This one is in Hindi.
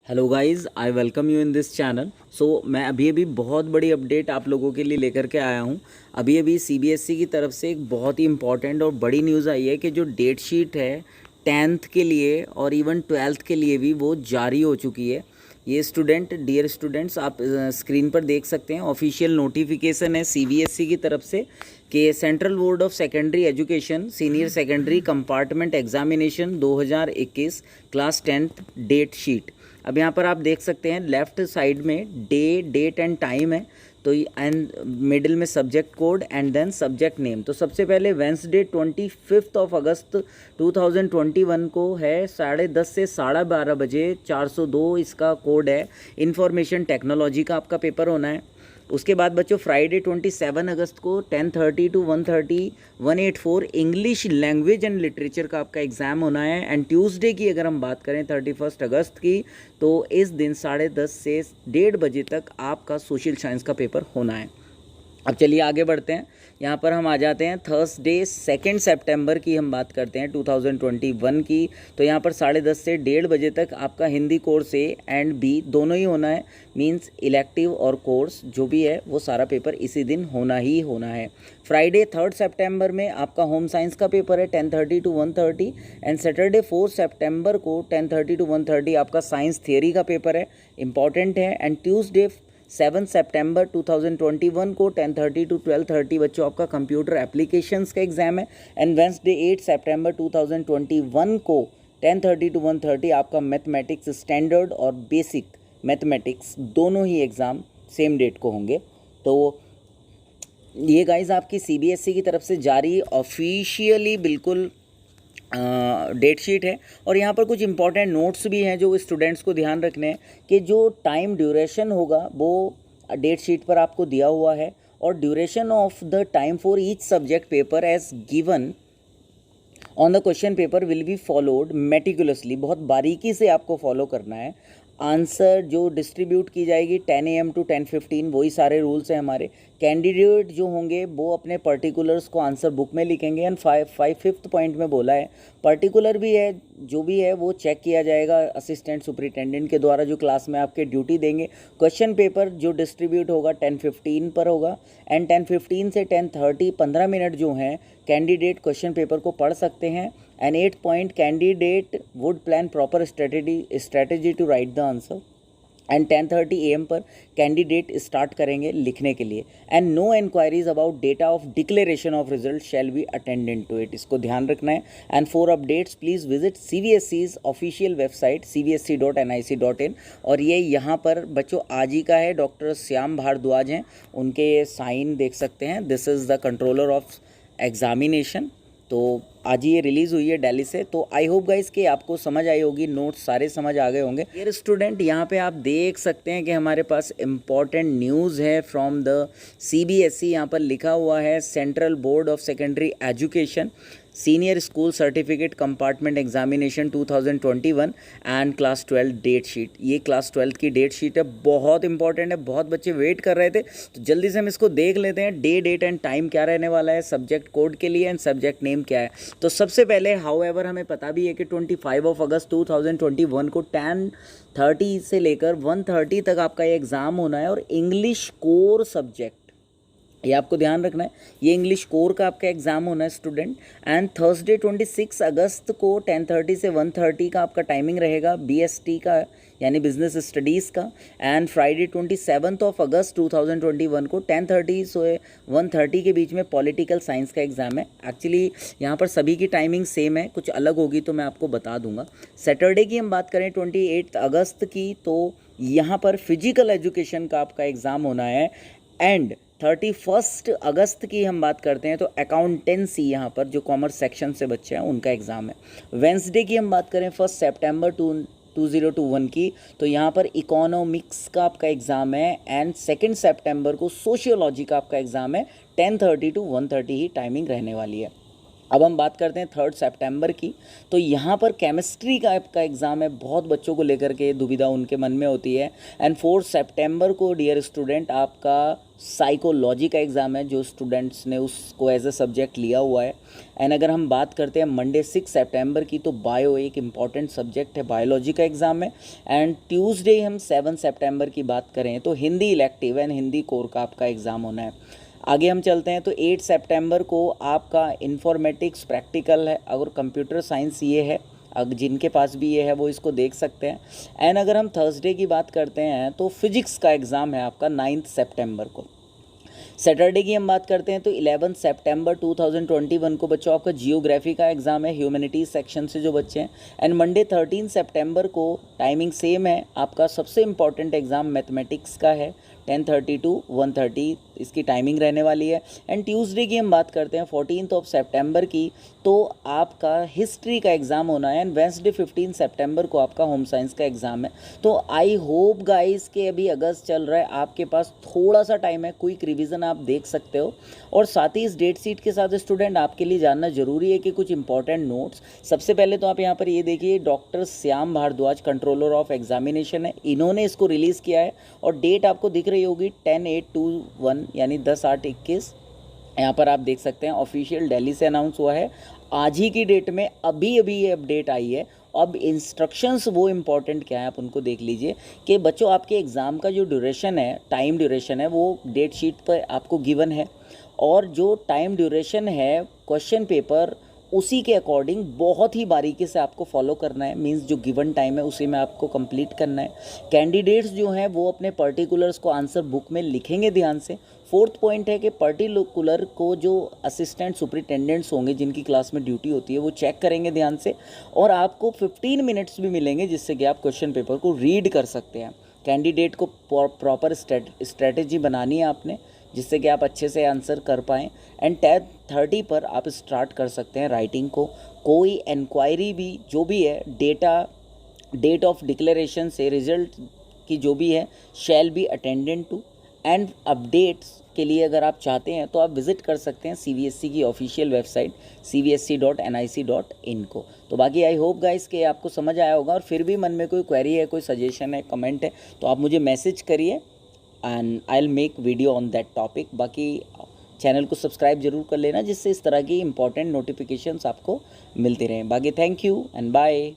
Hello guys, I welcome you in this channel. मैं अभी बहुत बड़ी अपडेट आप लोगों के लिए लेकर के आया हूँ। अभी सीबीएसई की तरफ से एक बहुत ही इंपॉर्टेंट और बड़ी न्यूज़ आई है कि जो डेट शीट है 10th के लिए और इवन 12th के लिए भी वो जारी हो चुकी है। ये डियर स्टूडेंट्स, आप स्क्रीन पर देख सकते हैं, ऑफिशियल नोटिफिकेशन है सीबीएसई की तरफ से कि central board of secondary education senior secondary compartment examination 2021 class 10th date sheet. अब यहाँ पर आप देख सकते हैं लेफ़्ट साइड में डेट एंड टाइम है, तो एंड मिडिल में subject code and then subject name. तो सबसे पहले वेंसडे 25 अगस्त 2021 को है 10:30 से 12:30 बजे 402 इसका कोड है। इंफॉर्मेशन टेक्नोलॉजी का आपका पेपर होना है। उसके बाद बच्चों फ्राइडे 27 अगस्त को 10:30 to 1:30 184 English language and literature का आपका एग्ज़ाम होना है। एंड ट्यूसडे की अगर हम बात करें 31 अगस्त की, तो इस दिन 10:30 से 1:30 बजे तक आपका सोशल साइंस का पेपर होना है। अब चलिए आगे बढ़ते हैं। यहाँ पर हम आ जाते हैं थर्सडे 2 सितंबर की हम बात करते हैं 2021 की। तो यहाँ पर 10:30 से 1:30 बजे तक आपका Hindi course A and B दोनों ही होना है। मींस इलेक्टिव और कोर्स जो भी है वो सारा पेपर इसी दिन होना ही होना है। फ्राइडे 3 सितंबर में आपका होम साइंस का पेपर है 10:30 to 1:30। एंड सैटरडे 4 सितंबर को 10:30 to 1:30 आपका साइंस थियरी का पेपर है, इंपॉर्टेंट है। एंड ट्यूसडे 7 सितंबर 2021 को 10:30 to 12:30 बच्चों आपका कंप्यूटर एप्लीकेशंस का एग्ज़ाम है। एंड वेंसडे 8 सितंबर 2021 को 10:30 to 1:30 आपका मैथमेटिक्स स्टैंडर्ड और बेसिक मैथमेटिक्स दोनों ही एग्ज़ाम सेम डेट को होंगे। तो ये गाइज आपकी सीबीएसई की तरफ से जारी ऑफिशियली बिल्कुल डेट शीट है। और यहाँ पर कुछ इंपॉर्टेंट नोट्स भी हैं जो स्टूडेंट्स को ध्यान रखने हैं कि जो टाइम ड्यूरेशन होगा वो डेट शीट पर आपको दिया हुआ है। और duration of the time for each subject paper as given on the question paper will be followed meticulously, बहुत बारीकी से आपको फॉलो करना है। आंसर जो डिस्ट्रीब्यूट की जाएगी 10 AM to 10:15 वही सारे रूल्स हैं हमारे। कैंडिडेट जो होंगे वो अपने पर्टिकुलर्स को आंसर बुक में लिखेंगे। एंड फिफ्थ पॉइंट में बोला है पर्टिकुलर भी है, जो भी है वो चेक किया जाएगा असिस्टेंट सुपरिटेंडेंट के द्वारा जो क्लास में आपके ड्यूटी देंगे। क्वेश्चन पेपर जो डिस्ट्रीब्यूट होगा 10:15 पर होगा। एंड 10:15 से 10:30 15 मिनट जो हैं कैंडिडेट क्वेश्चन पेपर को पढ़ सकते हैं। And 8 point candidate would plan proper strategy to write the answer. And 10:30 AM पर कैंडिडेट स्टार्ट करेंगे लिखने के लिए। And no inquiries about data of declaration of result shall be attendant to it, इसको ध्यान रखना है। And for updates please visit CBSE's official website cbse.nic.in। और ये यहाँ पर बच्चों आज ही का है, डॉक्टर श्याम भारद्वाज हैं, उनके साइन देख सकते हैं। This is the controller of examination. तो आज ये रिलीज़ हुई है दिल्ली से। तो आई होप गाइस कि आपको समझ आई होगी, नोट्स सारे समझ आ गए होंगे। डियर स्टूडेंट, यहाँ पे आप देख सकते हैं कि हमारे पास इम्पॉर्टेंट न्यूज़ है फ्रॉम द CBSE। यहाँ पर लिखा हुआ है central board of secondary education senior school certificate compartment examination 2021 and class 12 date sheet. ये क्लास 12 की डेट शीट है, बहुत इंपॉर्टेंट है, बहुत बच्चे वेट कर रहे थे, तो जल्दी से हम इसको देख लेते हैं। डेट एंड टाइम क्या रहने वाला है, सब्जेक्ट कोड के लिए एंड सब्जेक्ट नेम क्या है। तो सबसे पहले हाउएवर हमें पता भी है कि 25 अगस्त 2021 को 10:30 से लेकर 1:30 तक आपका ये एग्ज़ाम होना है। और इंग्लिश कोर सब्जेक्ट, ये आपको ध्यान रखना है, ये इंग्लिश कोर का आपका एग्ज़ाम होना है स्टूडेंट। एंड थर्सडे 26 अगस्त को 10:30 से 1:30 का आपका टाइमिंग रहेगा BST का, यानी बिजनेस स्टडीज़ का। एंड फ्राइडे 27 अगस्त 2021 को 10:30 से 1:30 के बीच में पॉलिटिकल साइंस का एग्ज़ाम है। एक्चुअली यहाँ पर सभी की टाइमिंग सेम है, कुछ अलग होगी तो मैं आपको बता दूंगा। सैटरडे की हम बात करें 28 अगस्त की, तो यहाँ पर फिजिकल एजुकेशन का आपका एग्ज़ाम होना है। एंड 31 अगस्त की हम बात करते हैं तो अकाउंटेंसी, यहाँ पर जो कॉमर्स सेक्शन से बच्चे हैं उनका एग्ज़ाम है। वेंसडे की हम बात करें 1 सितंबर 2021 की, तो यहाँ पर इकोनॉमिक्स का आपका एग्ज़ाम है। एंड 2 सितंबर को सोशियोलॉजी का आपका एग्ज़ाम है। 10:30 to 1:30 ही टाइमिंग रहने वाली है। अब हम बात करते हैं 3 सितंबर की, तो यहाँ पर केमिस्ट्री का आपका एग्ज़ाम है। बहुत बच्चों को लेकर के दुविधा उनके मन में होती है। एंड 4 सितंबर को डियर स्टूडेंट आपका साइकोलॉजी का एग्ज़ाम है जो स्टूडेंट्स ने उसको एज अ सब्जेक्ट लिया हुआ है। एंड अगर हम बात करते हैं मंडे 6 सितंबर की, तो बायो एक इम्पॉर्टेंट सब्जेक्ट है, बायोलॉजी का एग्ज़ाम है। एंड ट्यूसडे हम 7 सितंबर की बात करें तो Hindi elective and Hindi core का आपका एग्ज़ाम होना है। आगे हम चलते हैं तो 8 सितंबर को आपका इन्फॉर्मेटिक्स प्रैक्टिकल है, और कंप्यूटर साइंस ये है, अगर जिनके पास भी ये है वो इसको देख सकते हैं। एंड अगर हम थर्सडे की बात करते हैं तो फिजिक्स का एग्ज़ाम है आपका 9 सितंबर को। सैटरडे की हम बात करते हैं तो 11 सितंबर 2021 को बच्चों आपका जियोग्राफी का एग्ज़ाम है, ह्यूमैनिटीज़ सेक्शन से जो बच्चे हैं। एंड मंडे 13 सितंबर को टाइमिंग सेम है, आपका सबसे इम्पॉर्टेंट एग्ज़ाम मैथमेटिक्स का है, 10:30 to 1:30 इसकी टाइमिंग रहने वाली है। एंड ट्यूसडे की हम बात करते हैं 14 सितंबर की, तो आपका हिस्ट्री का एग्ज़ाम होना है। एंड वेंसडे 15 सितंबर को आपका होम साइंस का एग्ज़ाम है। तो आई होप गाइस के अभी अगस्त चल रहा है, आपके पास थोड़ा सा टाइम है, क्विक रिवीजन आप देख सकते हो। और साथ ही इस डेट शीट के साथ स्टूडेंट आपके लिए जानना जरूरी है कि कुछ इंपॉर्टेंट नोट्स। सबसे पहले तो आप यहाँ पर ये देखिए, doctor Shyam Bhardwaj controller of examination है, इन्होंने इसको रिलीज़ किया है। और डेट आपको दिख रही होगी 10/8/21 यानी 10/8/21। यहाँ पर आप देख सकते हैं ऑफिशियल दिल्ली से अनाउंस हुआ है। आज ही की डेट में अभी अभी ये अपडेट आई है। अब इंस्ट्रक्शंस वो इम्पॉर्टेंट क्या है आप उनको देख लीजिए कि बच्चों आपके एग्ज़ाम का जो ड्यूरेशन है, टाइम ड्यूरेशन है, वो डेट शीट पर आपको गिवन है। और जो टाइम ड्यूरेशन है क्वेश्चन पेपर उसी के अकॉर्डिंग बहुत ही बारीकी से आपको फॉलो करना है। मींस जो गिवन टाइम है उसी में आपको कंप्लीट करना है। कैंडिडेट्स जो हैं वो अपने पर्टिकुलर्स को आंसर बुक में लिखेंगे ध्यान से। फोर्थ पॉइंट है कि पर्टिकुलर को जो असिस्टेंट सुपरिटेंडेंट्स होंगे जिनकी क्लास में ड्यूटी होती है वो चेक करेंगे ध्यान से। और आपको 15 मिनट्स भी मिलेंगे जिससे कि आप क्वेश्चन पेपर को रीड कर सकते हैं। कैंडिडेट को प्रॉपर स्ट्रेटेजी बनानी है आपने, जिससे कि आप अच्छे से आंसर कर पाएँ। एंड 10:30 पर आप स्टार्ट कर सकते हैं राइटिंग को। कोई इंक्वायरी भी जो भी है डेट ऑफ डिक्लेरेशन से रिजल्ट की जो भी है shall be attendant to. And updates के लिए अगर आप चाहते हैं तो आप विज़िट कर सकते हैं CBSE की ऑफिशियल वेबसाइट cbsc.nic.in को। तो बाकी आई होप गाइस कि आपको समझ आया होगा। और फिर भी मन में कोई क्वेरी है, कोई सजेशन है, कमेंट है, तो आप मुझे मैसेज करिए and I will make video on that topic. बाकी चैनल को सब्सक्राइब जरूर कर लेना जिससे इस तरह की इंपॉर्टेंट नोटिफिकेशंस आपको मिलती रहें। बाकी थैंक यू एंड बाय।